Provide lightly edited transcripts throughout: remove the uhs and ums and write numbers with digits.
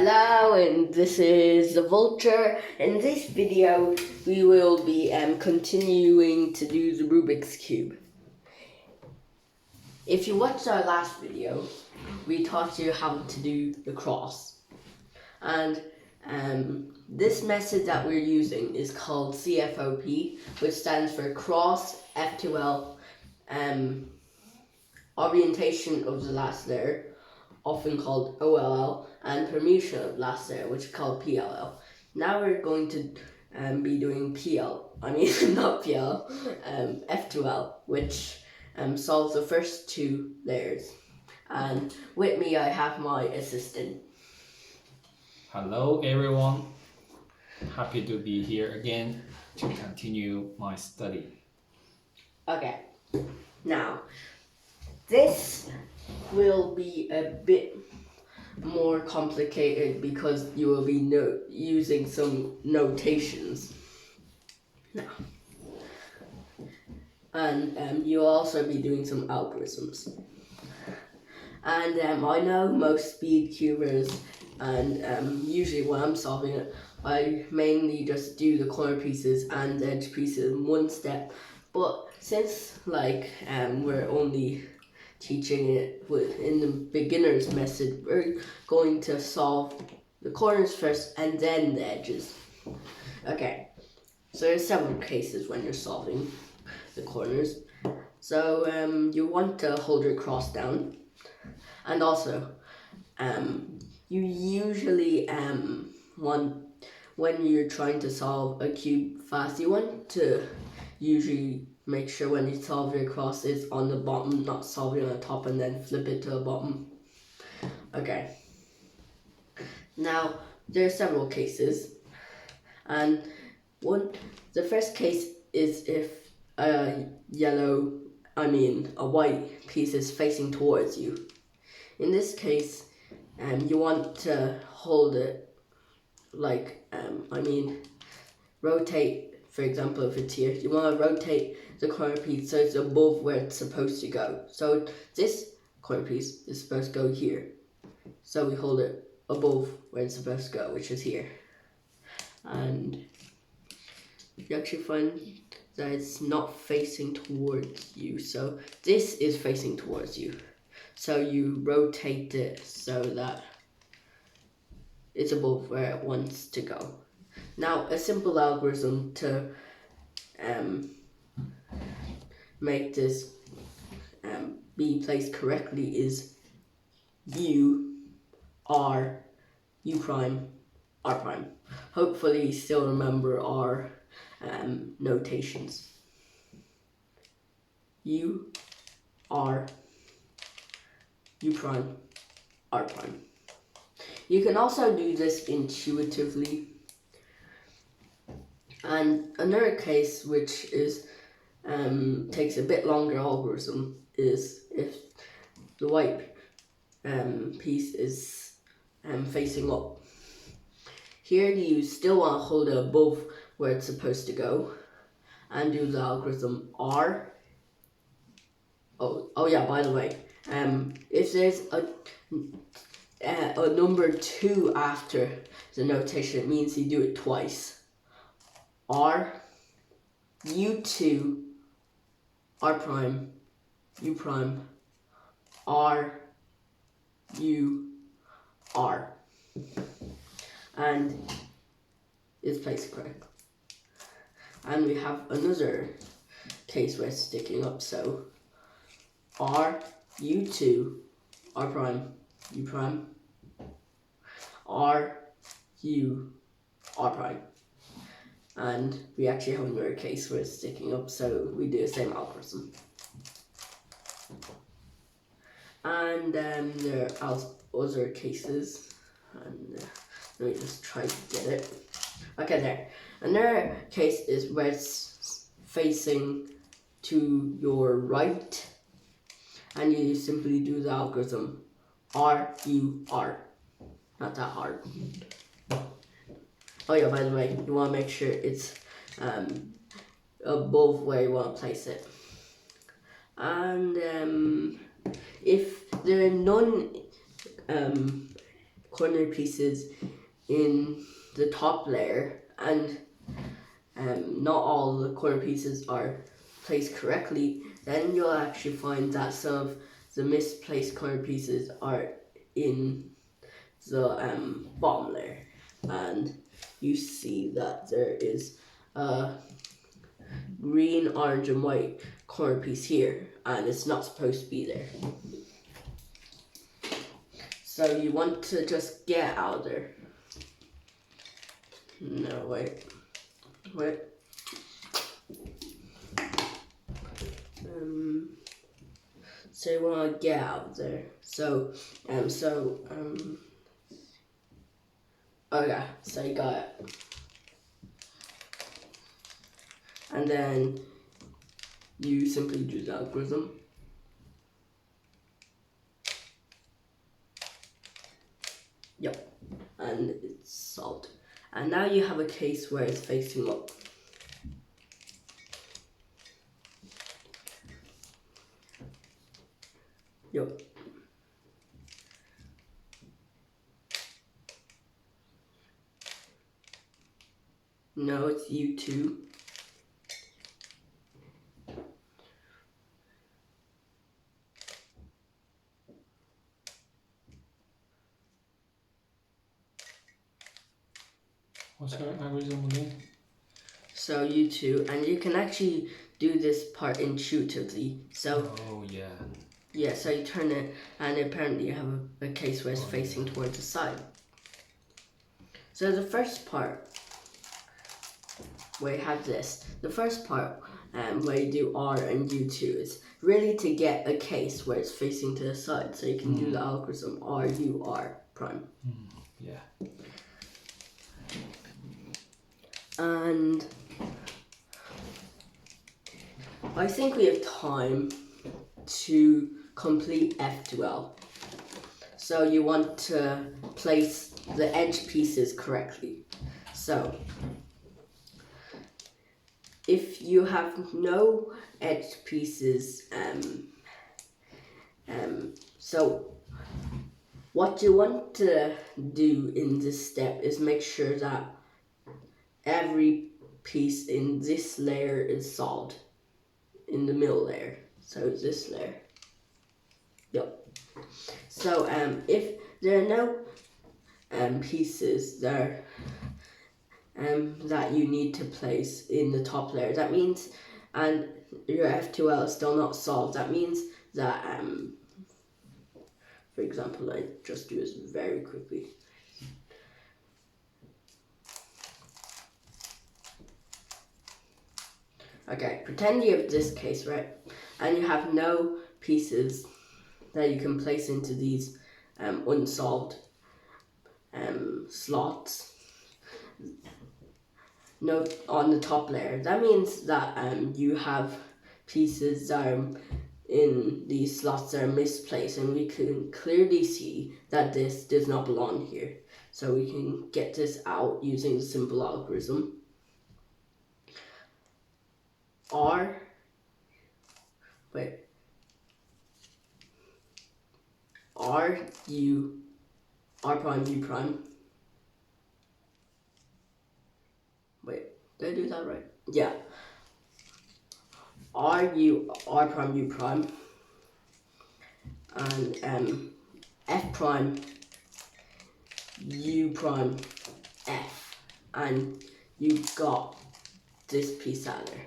Hello, and this is the Vulture. In this video, we will be continuing to do the Rubik's Cube. If you watched our last video, we taught you how to do the cross. And this method that we're using is called CFOP, which stands for Cross, F2L, orientation of the last letter, often called OLL, and permutation of last letter, which is called PLL. Now we're going to be doing not PL, F2L, which solves the first two layers. And with me I have my assistant. Hello everyone, happy to be here again to continue my study. Okay, now this will be a bit more complicated because you will be using some notations now, and you'll also be doing some algorithms. And I know most speed cubers, and usually when I'm solving it, I mainly just do the corner pieces and the edge pieces in one step. But since we're only teaching it in the beginner's method, we're going to solve the corners first and then the edges. Okay, so there's several cases when you're solving the corners. So you want to hold your cross down, and also you usually want, when you're trying to solve a cube fast, you want to usually make sure when you solve your cross it's on the bottom, not solving on the top and then flip it to the bottom. Okay. Now, there are several cases. And the first case is if a white piece is facing towards you. In this case, you want to hold it rotate. For example, if it's here, you want to rotate the corner piece so it's above where it's supposed to go. So this corner piece is supposed to go here. So we hold it above where it's supposed to go, which is here. And you actually find that it's not facing towards you. So this is facing towards you. So you rotate it so that it's above where it wants to go. Now, a simple algorithm to make this be placed correctly is U, R, U prime, R prime. Hopefully you still remember our notations. U, R, U prime, R prime. You can also do this intuitively. And another case which is takes a bit longer algorithm is if the white piece is facing up. Here you still want to hold it above where it's supposed to go and do the algorithm R. Oh yeah, by the way, if there's a number 2 after the notation, it means you do it twice. R, U2, R prime, U prime, R, U, R. And it's placed correct. And we have another case where it's sticking up, so R, U2, R prime, U prime, R, U, R prime. And we actually have another case where it's sticking up, so we do the same algorithm. And there are other cases, and let me just try to get it. Okay, there. Another case is where it's facing to your right, and you simply do the algorithm R, U, R. Not that hard. Oh yeah, by the way, you want to make sure it's above where you want to place it. And if there are none corner pieces in the top layer and not all the corner pieces are placed correctly, then you'll actually find that some of the misplaced corner pieces are in the bottom layer, and you see that there is a green, orange and white corner piece here, and it's not supposed to be there. So you want to just get out of there. No, wait. So you want to get out there. So yeah, so you got it. And then you simply do the algorithm. Yep, and it's solved. And now you have a case where it's facing up. Yep. No, it's U2. What's our algorithm again? So U2, and you can actually do this part intuitively. So Oh yeah. yeah, so you turn it, and apparently you have a case where it's facing towards the side. So the first part, where you have this, the first part where you do R and U2 is really to get a case where it's facing to the side, so you can do the algorithm R, U, R prime. Yeah. And I think we have time to complete F2L. So you want to place the edge pieces correctly. So if you have no edge pieces, so what you want to do in this step is make sure that every piece in this layer is solved in the middle layer. So this layer. Yep. So if there are no pieces there that you need to place in the top layer, that means, and your F2L is still not solved, that means that for example, I just do this very quickly. Okay, pretend you have this case, right? And you have no pieces that you can place into these unsolved slots. No, on the top layer. That means that you have pieces that are in these slots that are misplaced, and we can clearly see that this does not belong here. So we can get this out using the simple algorithm. R prime U prime. Wait, did I do that right? Yeah. R prime U prime, and F prime U prime F, and you got this piece out there.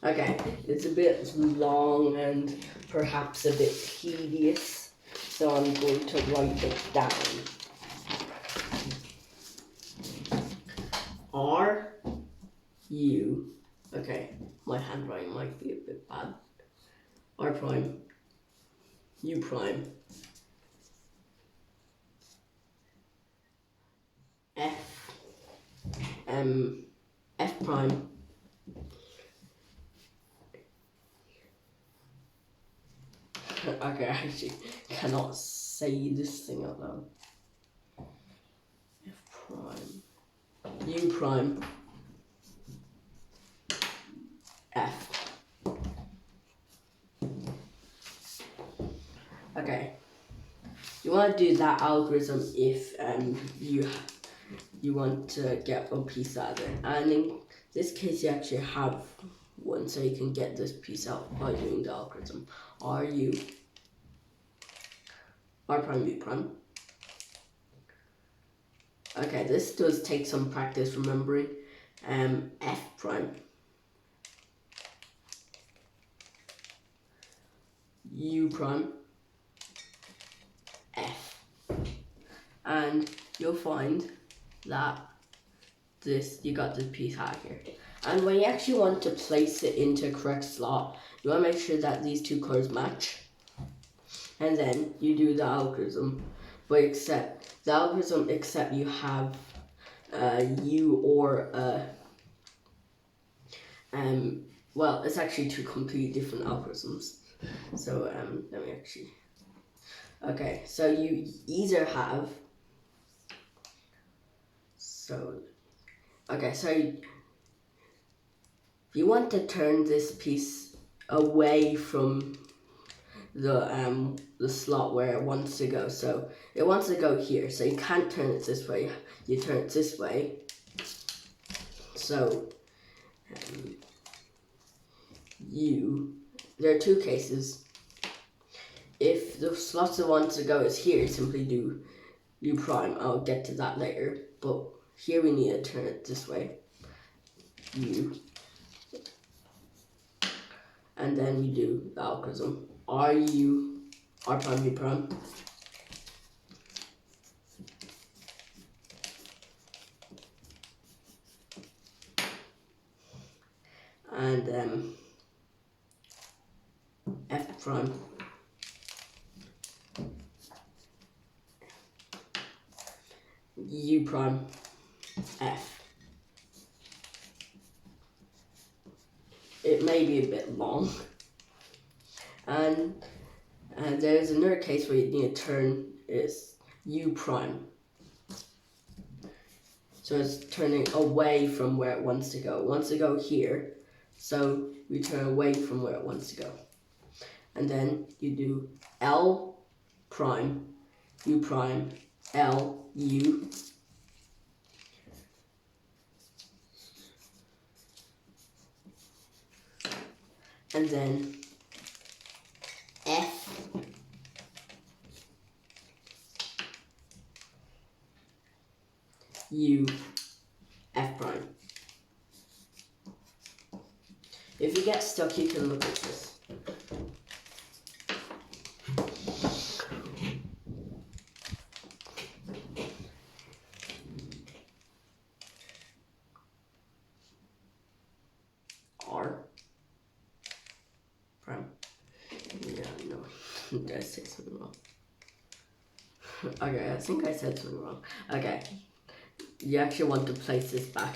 Okay, it's a bit long and perhaps a bit tedious, so I'm going to write it down. R, U, okay, my handwriting might be a bit bad. R prime, U prime, F, F prime, okay, I actually cannot say this thing out loud. F prime, U prime, F. You you want to do that algorithm if you want to get a piece out of it, and in this case you actually have one, so you can get this piece out by doing the algorithm. R prime U prime. Okay, this does take some practice remembering. F prime U prime F, and you'll find that you got this piece out here. And when you actually want to place it into a correct slot, you want to make sure that these two colors match, and then you do the algorithm. But except you have U or well, it's actually two completely different algorithms. So let me actually. Okay, so you either have. So you want to turn this piece away from the slot where it wants to go. So it wants to go here. So you can't turn it this way. You turn it this way. So there are two cases. If the slot that wants to go is here, simply do U prime. I'll get to that later. But here we need to turn it this way. U. And then you do the algorithm. R prime U prime. And F prime U prime F. It may be a bit long, and there's another case where you need to turn is U prime. So it's turning away from where it wants to go. It wants to go here, so we turn away from where it wants to go. And then you do L prime, U prime, L, U. And then F, U, F prime. If you get stuck, you can look at this. R prime. Yeah, no, did I say something wrong? Okay, I think I said something wrong. Okay, you actually want to place this back.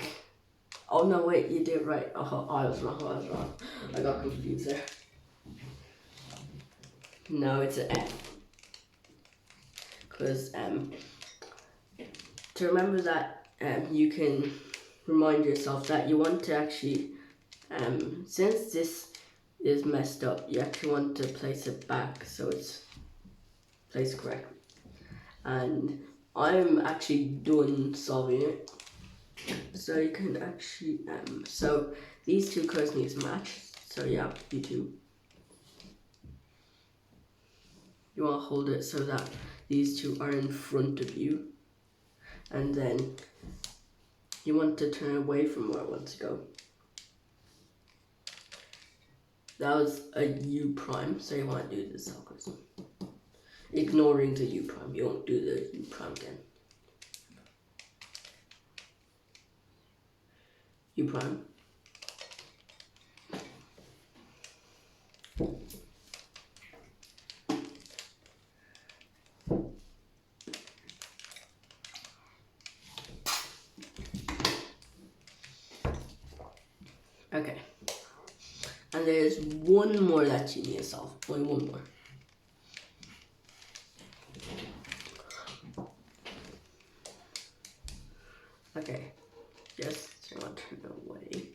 Oh no, wait, you did it right. Oh, I was wrong. I got confused there. No, it's an F. Because to remember that, you can remind yourself that you want to actually, since this is messed up, you actually want to place it back so it's placed correctly. And I'm actually done solving it. So you can actually, so these two colors need to match. So yeah, you two. You want to hold it so that these two are in front of you. And then you want to turn away from where it wants to go. That was a U prime, so you want to do this algorithm. Ignoring the U prime, you won't do the U prime again. U prime. Okay. And there's one more that you need to solve. Only one more. Okay. Just want to turn away.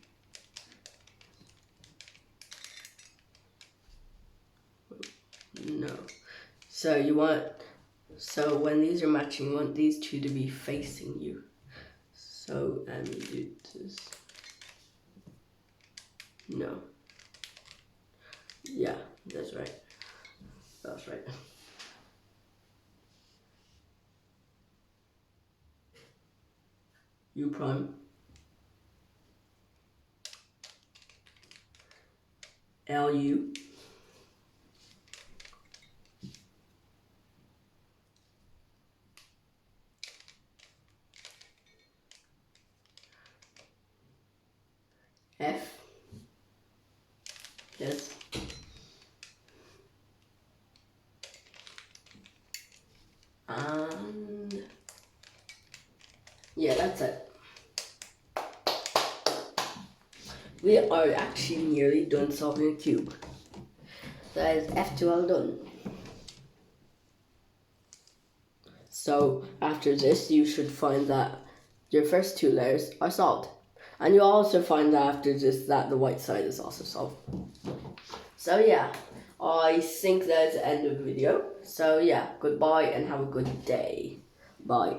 No. So you want So when these are matching, you want these two to be facing you. So you do this. No. Yeah, that's right. That's right. U prime. LU. F. Yes. And yeah, that's it. We are actually nearly done solving a cube. That is F2L done. So after this, you should find that your first two layers are solved. And you'll also find after this that the white side is also solved. So yeah, I think that's the end of the video. So yeah, goodbye and have a good day. Bye.